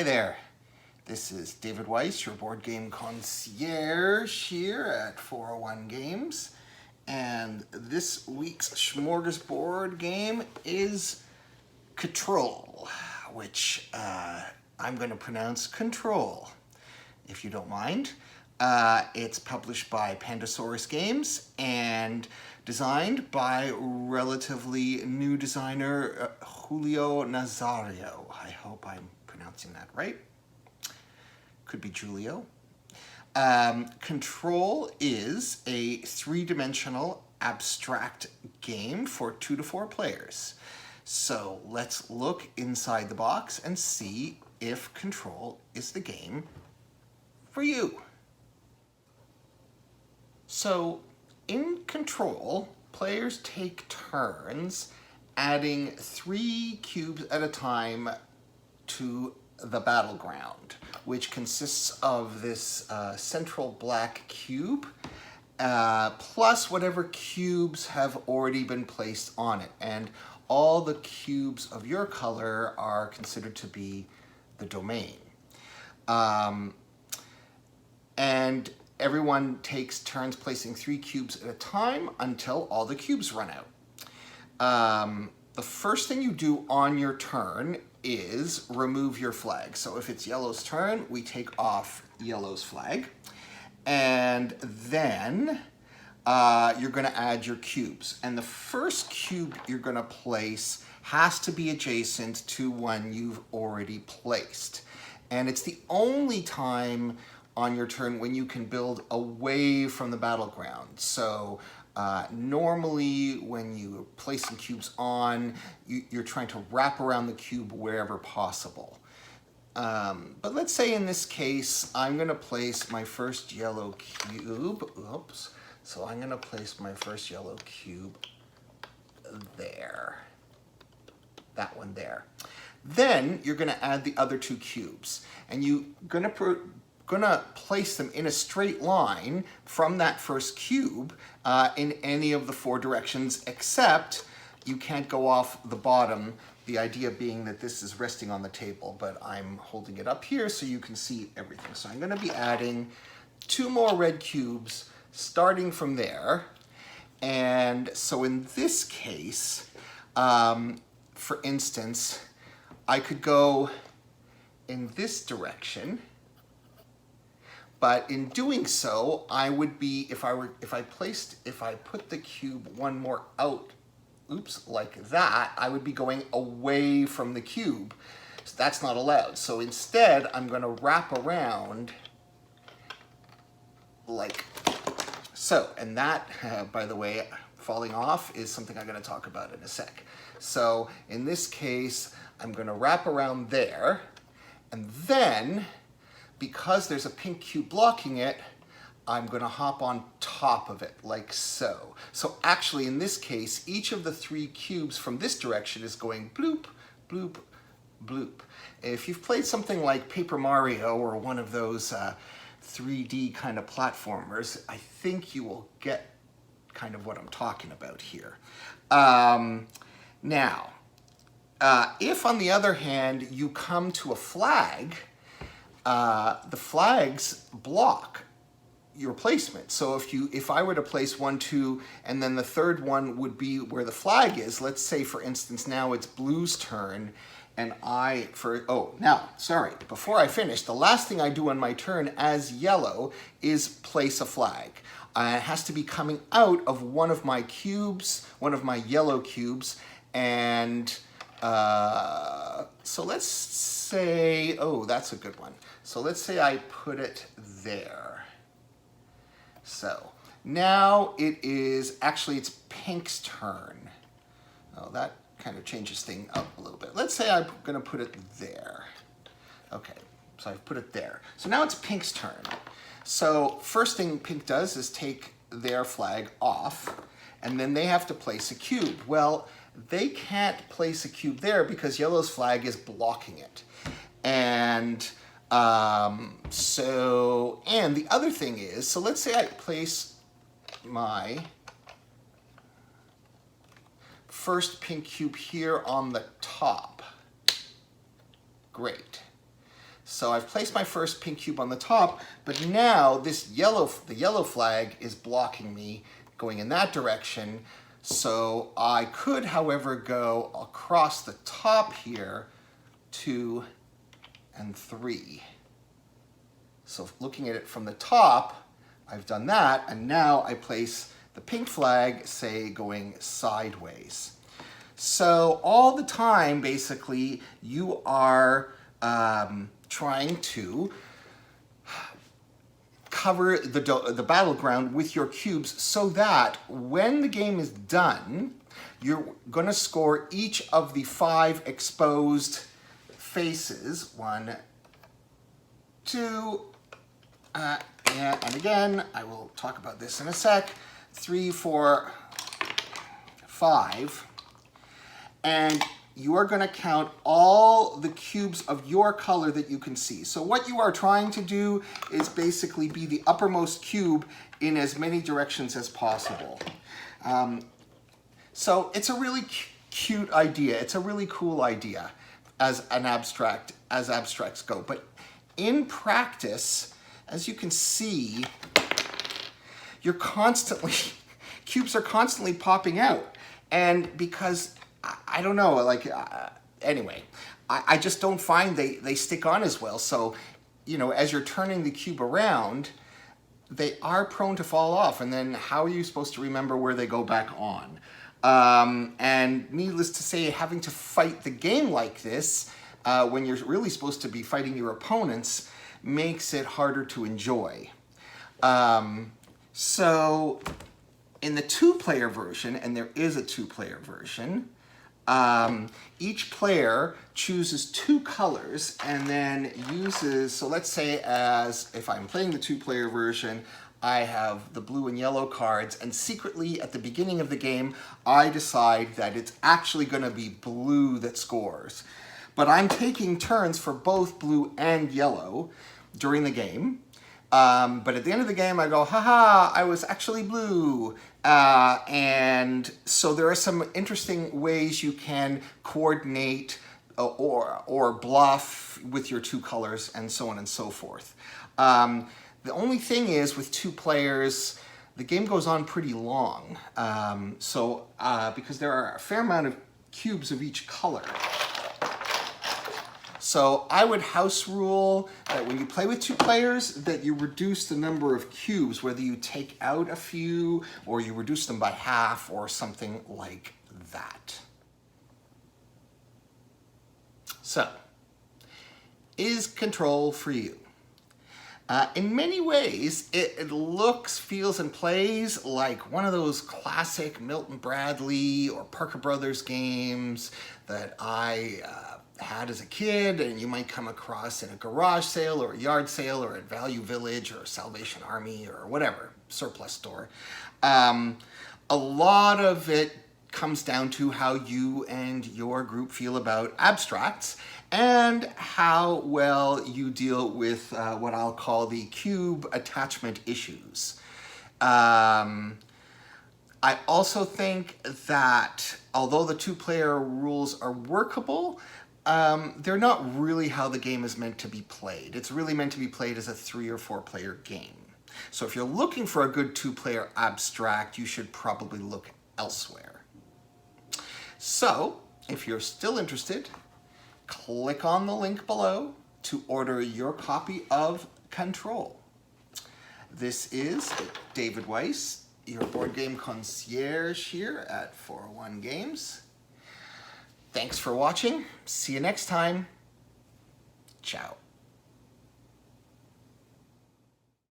Hi there, this is David Weiss, your board game concierge here at 401 Games, and this week's Smorgasboard game is Control, which I'm going to pronounce Control, if you don't mind. It's published by Pandasaurus Games and designed by relatively new designer Julio Nazario. I hope I'm pronouncing that right. Could be Julio. Control is a three-dimensional abstract game for 2 to 4 players. So let's look inside the box and see if Control is the game for you. So in Control, players take turns adding 3 cubes at a time to the battleground, which consists of this central black cube plus whatever cubes have already been placed on it. And all the cubes of your color are considered to be the domain. And everyone takes turns placing 3 cubes at a time until all the cubes run out. The first thing you do on your turn is remove your flag. So if it's yellow's turn, we take off yellow's flag. And then you're going to add your cubes. And the first cube you're going to place has to be adjacent to one you've already placed. And it's the only time on your turn when you can build away from the battleground. So normally when you place some cubes on, you're trying to wrap around the cube wherever possible. But let's say in this case, I'm going to place my first yellow cube. Oops. So I'm going to place my first yellow cube there. That one there. Then you're going to add the other 2 cubes. And you're going to place them in a straight line from that first cube in any of the 4 directions, except you can't go off the bottom, the idea being that this is resting on the table, but I'm holding it up here so you can see everything. So I'm going to be adding 2 more red cubes starting from there. And so in this case, for instance, I could go in this direction. But in doing so, I would be, if I put the cube one more out, oops, like that, I would be going away from the cube. So that's not allowed. So instead, I'm going to wrap around like so. And that, by the way, falling off is something I'm going to talk about in a sec. So in this case, I'm going to wrap around there, and then because there's a pink cube blocking it, I'm going to hop on top of it, like so. So actually, in this case, each of the 3 cubes from this direction is going bloop, bloop, bloop. If you've played something like Paper Mario or one of those 3D kind of platformers, I think you will get kind of what I'm talking about here. Now, if on the other hand, you come to a flag, the flags block your placement. So if I were to place 1, 2, and then the third one would be where the flag is, let's say for instance now it's blue's turn, and before I finish, the last thing I do on my turn as yellow is place a flag. It has to be coming out of one of my cubes, one of my yellow cubes, and so let's say, oh, that's a good one. So let's say I put it there. So now it's Pink's turn. Oh, that kind of changes things up a little bit. Let's say I'm going to put it there. Okay, so I've put it there. So now it's Pink's turn. So first thing Pink does is take their flag off, and then they have to place a cube. Well, they can't place a cube there because yellow's flag is blocking it. And and the other thing is, so let's say I place my first pink cube here on the top. Great. So I've placed my first pink cube on the top, but now the yellow flag is blocking me going in that direction. So I could, however, go across the top here, 2 and 3. So looking at it from the top, I've done that, and now I place the pink flag, say, going sideways. So all the time, basically, you are trying to cover the battleground with your cubes so that when the game is done, you're going to score each of the 5 exposed faces. 1, 2, and again, I will talk about this in a sec. 3, 4, 5. And you are going to count all the cubes of your color that you can see. So what you are trying to do is basically be the uppermost cube in as many directions as possible. So it's a really cute idea. It's a really cool idea as abstracts go. But in practice, as you can see, cubes are constantly popping out. And because I don't know, anyway, I just don't find they stick on as well. So, as you're turning the cube around, they are prone to fall off. And then how are you supposed to remember where they go back on? And needless to say, having to fight the game like this, when you're really supposed to be fighting your opponents, makes it harder to enjoy. So in the 2-player version, and there is a 2-player version, each player chooses 2 colors and then uses, so let's say if I'm playing the 2-player version, I have the blue and yellow cards, and secretly at the beginning of the game, I decide that it's actually going to be blue that scores. But I'm taking turns for both blue and yellow during the game. But at the end of the game, I go, haha, I was actually blue. And so there are some interesting ways you can coordinate or bluff with your 2 colors and so on and so forth. The only thing is with 2 players, the game goes on pretty long. Because there are a fair amount of cubes of each color. So I would house rule that when you play with 2 players, that you reduce the number of cubes, whether you take out a few or you reduce them by half or something like that. So, is Control for you? In many ways, it looks, feels, and plays like one of those classic Milton Bradley or Parker Brothers games that I had as a kid, and you might come across in a garage sale or a yard sale or at Value Village or Salvation Army or whatever, surplus store. A lot of it comes down to how you and your group feel about abstracts and how well you deal with what I'll call the cube attachment issues. I also think that although the 2-player rules are workable, they're not really how the game is meant to be played. It's really meant to be played as a 3 or 4-player game. So if you're looking for a good 2-player abstract, you should probably look elsewhere. So, if you're still interested, click on the link below to order your copy of Control. This is David Weiss, your board game concierge here at 401 Games. Thanks for watching. See you next time. Ciao.